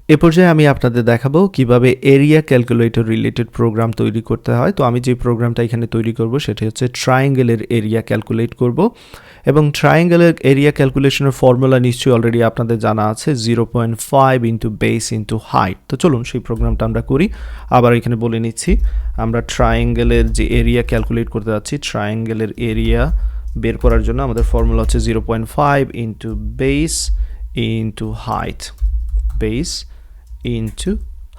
এ পর্যায়ে আমি আপনাদের দেখাবো কিভাবে এরিয়া ক্যালকুলেটর রিলেটেড প্রোগ্রাম তৈরি করতে হয়। তো আমি যে প্রোগ্রামটা এখানে তৈরি করব সেটি হচ্ছে ট্রায়াঙ্গেলের এরিয়া ক্যালকুলেট করব, এবং ট্রায়াঙ্গেলের এরিয়া ক্যালকুলেশনের ফর্মুলা নিশ্চয়ই অলরেডি আপনাদের জানা আছে, 0.5 ইন্টু বেস ইন্টু হাইট। তো চলুন সেই প্রোগ্রামটা আমরা করি। আবার এখানে বলে নিচ্ছি, আমরা ট্রায়াঙ্গেলের যে এরিয়া ক্যালকুলেট করতে যাচ্ছি, ট্রায়াঙ্গেলের এরিয়া বের করার জন্য আমাদের ফর্মুলা হচ্ছে 0.5 into base into height, base into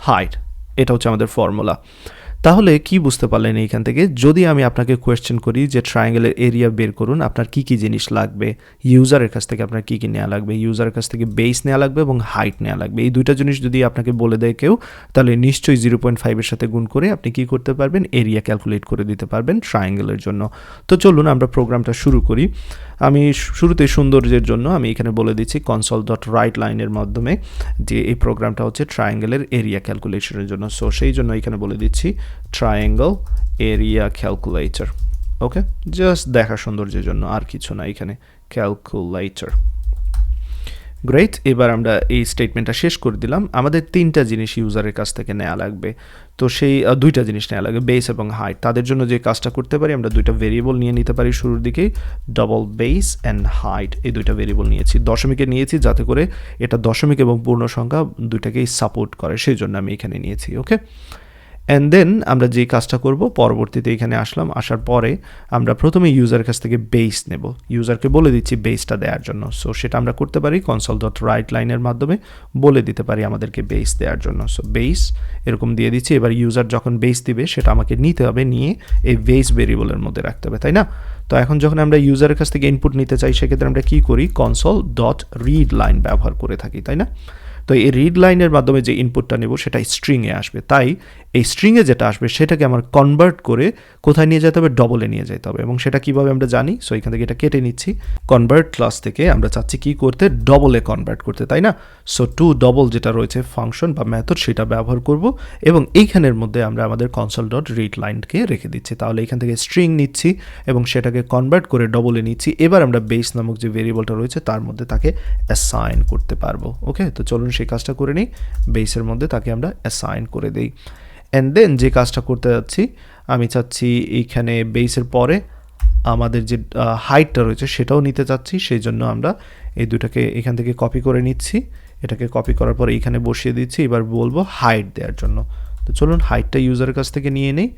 height, এটা হচ্ছে আমাদের ফর্মুলা। তাহলে কি বুঝতে পারলেন এইখান থেকে? যদি আমি আপনাকে কোয়েশ্চেন করি যে ট্রায়াঙ্গেলের এরিয়া বের করুন, আপনার কি কি জিনিস লাগবে, ইউজারের কাছ থেকে আপনার কি কি নেওয়া লাগবে, ইউজারের কাছ থেকে বেস নেওয়া লাগবে এবং হাইট নেওয়া লাগবে। এই দুইটা জিনিস যদি আপনাকে বলে দেয় কেউ, তাহলে নিশ্চয়ই 0.5 এর সাথে গুণ করে আপনি কি করতে পারবেন, এরিয়া ক্যালকুলেট করে দিতে পারবেন ট্রায়াঙ্গেলের জন্য। তো চলুন আমরা প্রোগ্রামটা শুরু করি। আমি শুরুতে সৌন্দর্যের জন্য আমি এখানে বলে দিচ্ছি কনসোল ডট রাইট লাইনের মাধ্যমে যে এই প্রোগ্রামটা হচ্ছে ট্রায়াঙ্গেলের এরিয়া ক্যালকুলেশনের জন্য। সো সেই জন্য এখানে বলে দিচ্ছি ট্রায়াঙ্গেল এরিয়া ক্যালকুলেটর। ওকে, জাস্ট দেখা সৌন্দর্যের জন্য, আর কিছু না এখানে, ক্যালকুলেটর। গ্রেট, এবার আমরা এই স্টেটমেন্টটা শেষ করে দিলাম। আমাদের তিনটা জিনিস ইউজারের কাছ থেকে নেওয়া লাগবে। তো সেই দুইটা জিনিস নেওয়া লাগবে, বেস এবং হাইট। তাদের জন্য যে কাজটা করতে পারি, আমরা দুইটা ভেরিয়েবল নিয়ে নিতে পারি শুরুর দিকেই, ডবল বেস অ্যান্ড হাইট, এই দুইটা ভেরিয়েবল নিয়েছি। দশমিকে নিয়েছি যাতে করে এটা দশমিক এবং পূর্ণ সংখ্যা দুইটাকেই সাপোর্ট করে, সেই জন্য আমি এখানে নিয়েছি। ওকে, অ্যান্ড দেন আমরা যে কাজটা করব, পরবর্তীতে এখানে আসলাম, আসার পরে আমরা প্রথমে ইউজারের কাছ থেকে বেস নেব, ইউজারকে বলে দিচ্ছি বেসটা দেওয়ার জন্য। সো সেটা আমরা করতে পারি কনসোল ডট রাইট লাইনের মাধ্যমে বলে দিতে পারি আমাদেরকে বেস দেওয়ার জন্য। সো বেস এরকম দিয়ে দিচ্ছি। এবার ইউজার যখন বেস দিবে সেটা আমাকে নিতে হবে, নিয়ে এই বেস ভেরিয়েবলের মধ্যে রাখতে হবে, তাই না? তো এখন যখন আমরা ইউজারের কাছ থেকে ইনপুট নিতে চাই, সেক্ষেত্রে আমরা কী করি, কনসোল ডট রিড লাইন ব্যবহার করে থাকি, তাই না? তো এই রিড লাইনের মাধ্যমে যে ইনপুটটা নেব সেটা স্ট্রিংয়ে আসবে, তাই এই স্ট্রিংয়ে যেটা আসবে সেটাকে আমার কনভার্ট করে কোথায় নিয়ে যেতে হবে, ডবলে নিয়ে যেতে হবে। এবং সেটা কিভাবে আমরা জানি, সো এখান থেকে এটা কেটে নিচ্ছি। কনভার্ট ক্লাস থেকে আমরা চাচ্ছি কি করতে, ডবলে কনভার্ট করতে, তাই না? সো টু ডবল যেটা রয়েছে ফাংশন বা মেথড, সেটা ব্যবহার করব এবং এইখানের মধ্যে আমরা আমাদের কনসোল ডট রিড লাইনকে রেখে দিচ্ছি। তাহলে এখান থেকে স্ট্রিং নিচ্ছি এবং সেটাকে কনভার্ট করে ডবলে নিচ্ছি। এবার আমরা বেস নামক যে ভেরিয়েবলটা রয়েছে তার মধ্যে তাকে অ্যাসাইন করতে পারবো। ওকে, তো চলুন সেই কাজটা করে নিই। বেসের মধ্যে তাকে আমরা অ্যাসাইন করে দিই। অ্যান্ড দেন যে কাজটা করতে যাচ্ছি, আমি চাচ্ছি এইখানে বেসের পরে আমাদের যে হাইটটা রয়েছে সেটাও নিতে চাচ্ছি, সেই জন্য আমরা এই দুটাকে এখান থেকে কপি করে নিচ্ছি। এটাকে কপি করার পর এইখানে বসিয়ে দিচ্ছি। এবার বলবো হাইট দেওয়ার জন্য। তো চলুন হাইটটা ইউজারের কাছ থেকে নিয়ে নিই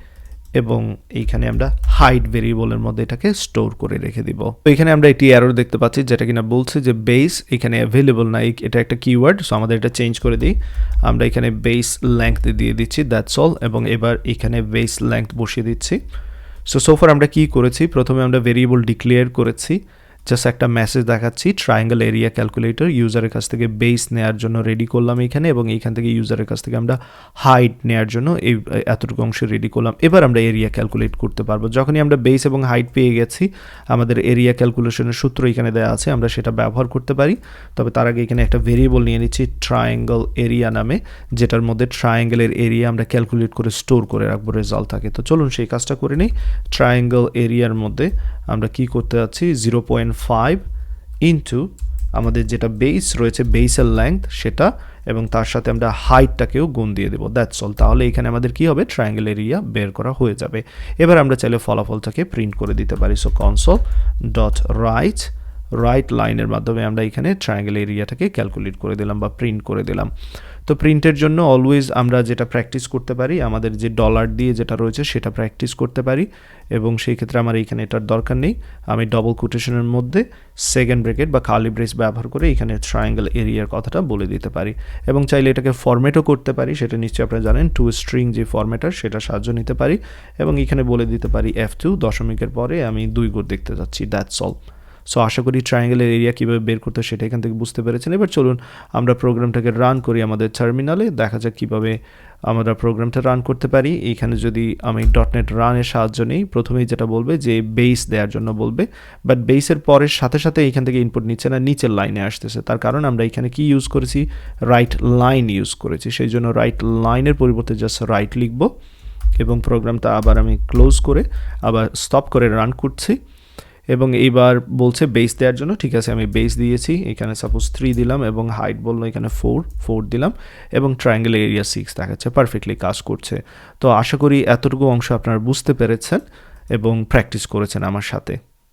এবং এইখানে আমরা হাইট ভেরিয়েবলের মধ্যে এটাকে স্টোর করে রেখে দিব। তো এখানে আমরা একটি এরর দেখতে পাচ্ছি যেটা কিনা বলছে যে বেস এখানে অ্যাভেলেবল না, এটা একটা কিওয়ার্ড। সো আমাদের এটা চেঞ্জ করে দিই। আমরা এখানে বেস লেংথ দিয়ে দিচ্ছি, দ্যাটস অল। এবং এবার এখানে বেস লেংথ বসিয়ে দিচ্ছি। সোফার আমরা কি করেছি, প্রথমে আমরা ভেরিয়েবল ডিক্লেয়ার করেছি, জাস্ট একটা মেসেজ দেখাচ্ছি ট্রায়াঙ্গেল এরিয়া ক্যালকুলেটর ইউজারের কাছ থেকে বেস নেওয়ার জন্য রেডি করলাম এখানে, এবং এইখান থেকে ইউজারের কাছ থেকে আমরা হাইট নেওয়ার জন্য এই এতটুকু অংশ রেডি করলাম। এবার আমরা এরিয়া ক্যালকুলেট করতে পারবো। যখনই আমরা বেস এবং হাইট পেয়ে গেছি, আমাদের এরিয়া ক্যালকুলেশনের সূত্র এখানে দেওয়া আছে, আমরা সেটা ব্যবহার করতে পারি। তবে তার আগে এখানে একটা ভেরিয়েবল নিয়ে নিচ্ছি ট্রায়াঙ্গেল এরিয়া নামে, যেটার মধ্যে ট্রায়াঙ্গেলের এরিয়া আমরা ক্যালকুলেট করে স্টোর করে রাখবো, রেজাল্ট থাকে। তো চলুন সেই কাজটা করে নিই। ট্রায়াঙ্গেল এরিয়ার মধ্যে আমরা কি করতে যাচ্ছি, 0.5 ইন্টু আমাদের যেটা বেস রয়েছে, বেসের লেংথ সেটা, এবং তার সাথে আমরা হাইটটাকেও গুণ দিয়ে দেবো, দ্যাটস অল। তাহলে এখানে আমাদের কি হবে, ট্রায়াঙ্গেল এরিয়া বের করা হয়ে যাবে। এবার আমরা চাইলে ফলাফলটাকে প্রিন্ট করে দিতে পারি। সো কনসোল ডট রাইট লাইনের মাধ্যমে আমরা এখানে ট্রায়াঙ্গেল এরিয়াটাকে ক্যালকুলেট করে দিলাম বা প্রিন্ট করে দিলাম। তো প্রিন্টের জন্য অলওয়েজ আমরা যেটা প্র্যাকটিস করতে পারি, আমাদের যে ডলার দিয়ে যেটা রয়েছে সেটা প্র্যাকটিস করতে পারি, এবং সেই ক্ষেত্রে আমার এইখানে এটার দরকার নেই। আমি ডবল কোটেশনের মধ্যে সেকেন্ড ব্র্যাকেট বা কার্লি ব্রেস ব্যবহার করে এখানে ট্রায়াঙ্গেল এরিয়ার কথাটা বলে দিতে পারি, এবং চাইলে এটাকে ফরম্যাটও করতে পারি, সেটা নিশ্চয়ই আপনারা জানেন, টু স্ট্রিং যে ফরম্যাটার সেটা সাহায্য নিতে পারি, এবং এখানে বলে দিতে পারি F2 দশমিকের পরে আমি 2 গুণ দেখতে যাচ্ছি, দ্যাটস অল। সো আশা করি ট্রায়াঙ্গেলের এরিয়া কীভাবে বের করতে সেটা এখান থেকে বুঝতে পেরেছেন। এবার চলুন আমরা প্রোগ্রামটাকে রান করি আমাদের টার্মিনালে, দেখা যাক কীভাবে আমরা প্রোগ্রামটা রান করতে পারি। এইখানে যদি আমি ডটনেট রানের সাহায্য নেই, প্রথমেই যেটা বলবে যে বেস দেওয়ার জন্য বলবে, বাট বেসের পরের সাথে সাথে এইখান থেকে ইনপুট নিচ্ছে না, নিচের লাইনে আসতেছে। তার কারণ আমরা এখানে কি ইউজ করেছি, রাইট লাইন ইউজ করেছি, সেই জন্য রাইট লাইনের পরিবর্তে জাস্ট রাইট লিখব, এবং প্রোগ্রামটা আবার আমি ক্লোজ করে আবার স্টপ করে রান করছি। এবং এইবার বলছে বেস দেওয়ার জন্য, ঠিক আছে আমি বেস দিয়েছি, এখানে সাপোজ 3 দিলাম এবং হাইট বললো এখানে 4 দিলাম এবং ট্রায়াঙ্গেল এরিয়া 6 দেখাচ্ছে, পারফেক্টলি কাজ করছে। তো আশা করি এতটুকু অংশ আপনারা বুঝতে পেরেছেন এবং প্র্যাকটিস করেছেন আমার সাথে।